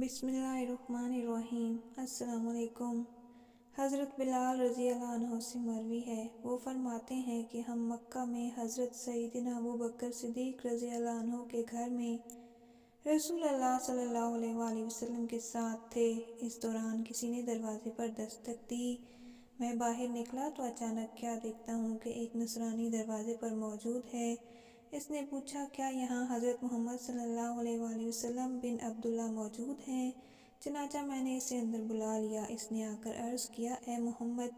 بسم اللہ الرحمن الرحیم۔ السلام علیکم۔ حضرت بلال رضی اللہ عنہ سے مروی ہے، وہ فرماتے ہیں کہ ہم مکہ میں حضرت سیدنا ابوبکر صدیق رضی اللہ عنہ کے گھر میں رسول اللہ صلی اللہ علیہ وآلہ وسلم کے ساتھ تھے۔ اس دوران کسی نے دروازے پر دستک دی۔ میں باہر نکلا تو اچانک کیا دیکھتا ہوں کہ ایک نصرانی دروازے پر موجود ہے۔ اس نے پوچھا، کیا یہاں حضرت محمد صلی اللہ علیہ وآلہ وسلم بن عبداللہ موجود ہیں؟ چنانچہ میں نے اسے اندر بلا لیا۔ اس نے آ کر عرض کیا، اے محمد،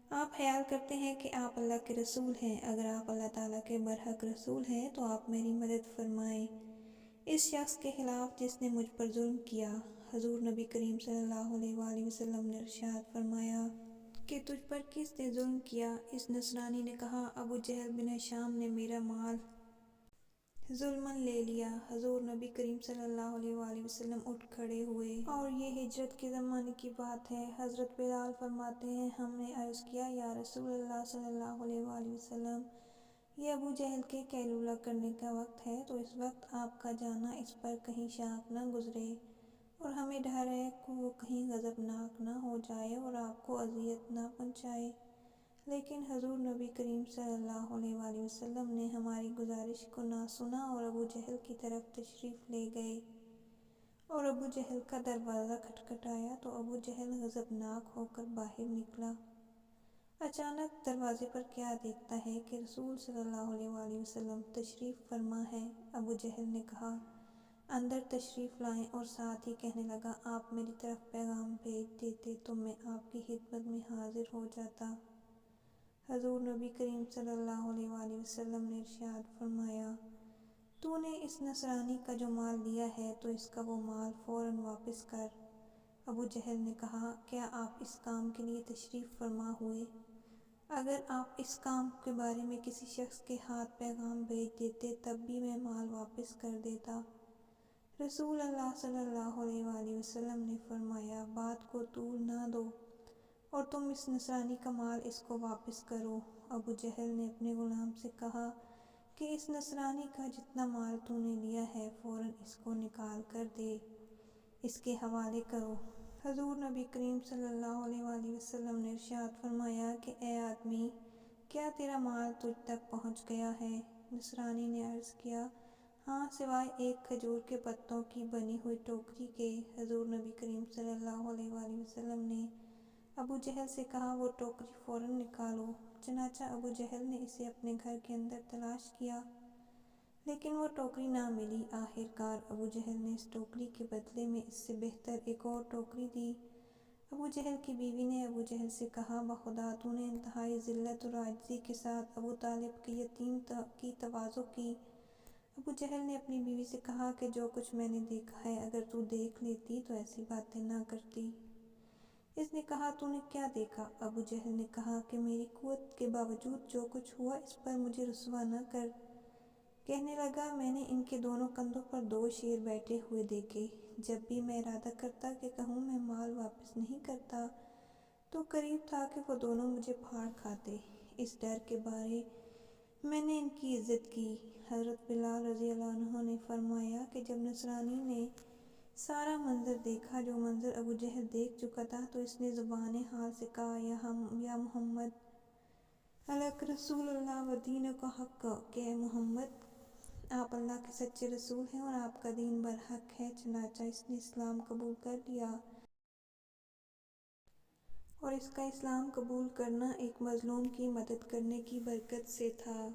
آپ خیال کرتے ہیں کہ آپ اللہ کے رسول ہیں؟ اگر آپ اللہ تعالیٰ کے برحق رسول ہیں تو آپ میری مدد فرمائیں اس شخص کے خلاف جس نے مجھ پر ظلم کیا۔ حضور نبی کریم صلی اللہ علیہ وآلہ وسلم نے ارشاد فرمایا کہ تجھ پر کس نے ظلم کیا؟ اس نصرانی نے کہا، ابو جہل بن ہشام نے میرا مال ظلماً لے لیا۔ حضور نبی کریم صلی اللہ علیہ وآلہ وسلم اٹھ کھڑے ہوئے اور یہ ہجرت کے زمانے کی بات ہے۔ حضرت بلال فرماتے ہیں، ہم نے عرض کیا، یا رسول اللہ صلی اللہ علیہ وآلہ وسلم، یہ ابو جہل کے قیلولہ کرنے کا وقت ہے، تو اس وقت آپ کا جانا اس پر کہیں شاق نہ گزرے اور ہمیں ڈر ہے کہ وہ کہیں غضبناک نہ ہو جائے اور آپ کو اذیت نہ پہنچائے۔ لیکن حضور نبی کریم صلی اللہ علیہ وآلہ وسلم نے ہماری گزارش کو نہ سنا اور ابو جہل کی طرف تشریف لے گئے اور ابو جہل کا دروازہ کھٹکھٹایا تو ابو جہل غضبناک ہو کر باہر نکلا۔ اچانک دروازے پر کیا دیکھتا ہے کہ رسول صلی اللہ علیہ وآلہ وسلم تشریف فرما ہے۔ ابو جہل نے کہا، اندر تشریف لائیں، اور ساتھ ہی کہنے لگا، آپ میری طرف پیغام بھیج دیتے تو میں آپ کی خدمت میں حاضر ہو جاتا۔ حضور نبی کریم صلی اللہ علیہ وآلہ وسلم نے ارشاد فرمایا، تو نے اس نصرانی کا جو مال لیا ہے تو اس کا وہ مال فوراً واپس کر۔ ابو جہل نے کہا، کیا آپ اس کام کے لیے تشریف فرما ہوئے؟ اگر آپ اس کام کے بارے میں کسی شخص کے ہاتھ پیغام بھیج دیتے تب بھی میں مال واپس کر دیتا۔ رسول اللہ صلی اللہ علیہ وآلہ وسلم نے فرمایا، بات کو طول نہ دو اور تم اس نصرانی کا مال اس کو واپس کرو۔ ابو جہل نے اپنے غلام سے کہا کہ اس نصرانی کا جتنا مال تو نے لیا ہے فوراً اس کو نکال کر دے، اس کے حوالے کرو۔ حضور نبی کریم صلی اللہ علیہ وآلہ وسلم نے ارشاد فرمایا کہ اے آدمی، کیا تیرا مال تجھ تک پہنچ گیا ہے؟ نصرانی نے عرض کیا، ہاں، سوائے ایک کھجور کے پتوں کی بنی ہوئی ٹوکری کے۔ حضور نبی کریم صلی اللہ علیہ وآلہ وسلم نے ابو جہل سے کہا، وہ ٹوکری فوراً نکالو۔ چنانچہ ابو جہل نے اسے اپنے گھر کے اندر تلاش کیا لیکن وہ ٹوکری نہ ملی۔ آخر کار ابو جہل نے اس ٹوکری کے بدلے میں اس سے بہتر ایک اور ٹوکری دی۔ ابو جہل کی بیوی نے ابو جہل سے کہا، بخدا تو نے انتہائی ذلت اور عاجزی کے ساتھ ابو طالب کے یتیم کی تواضع کی۔ ابو جہل نے اپنی بیوی سے کہا کہ جو کچھ میں نے دیکھا ہے اگر تو دیکھ لیتی تو ایسی باتیں نہ کرتی۔ اس نے کہا، تو نے کیا دیکھا؟ ابو جہل نے کہا کہ میری قوت کے باوجود جو کچھ ہوا اس پر مجھے رسوا نہ کر۔ کہنے لگا، میں نے ان کے دونوں کندھوں پر دو شیر بیٹھے ہوئے دیکھے۔ جب بھی میں ارادہ کرتا کہ کہوں میں مال واپس نہیں کرتا تو قریب تھا کہ وہ دونوں مجھے پھاڑ کھاتے۔ اس ڈر کے بارے میں نے ان کی عزت کی۔ حضرت بلال رضی اللہ عنہ نے فرمایا کہ جب نصرانی نے سارا منظر دیکھا جو منظر ابو جہل دیکھ چکا تھا تو اس نے زبان حال سے کہا، یا محمد، الک رسول اللہ و دینک حق، کہ اے محمد، آپ اللہ کے سچے رسول ہیں اور آپ کا دین برحق ہے۔ چنانچہ اس نے اسلام قبول کر لیا اور اس کا اسلام قبول کرنا ایک مظلوم کی مدد کرنے کی برکت سے تھا۔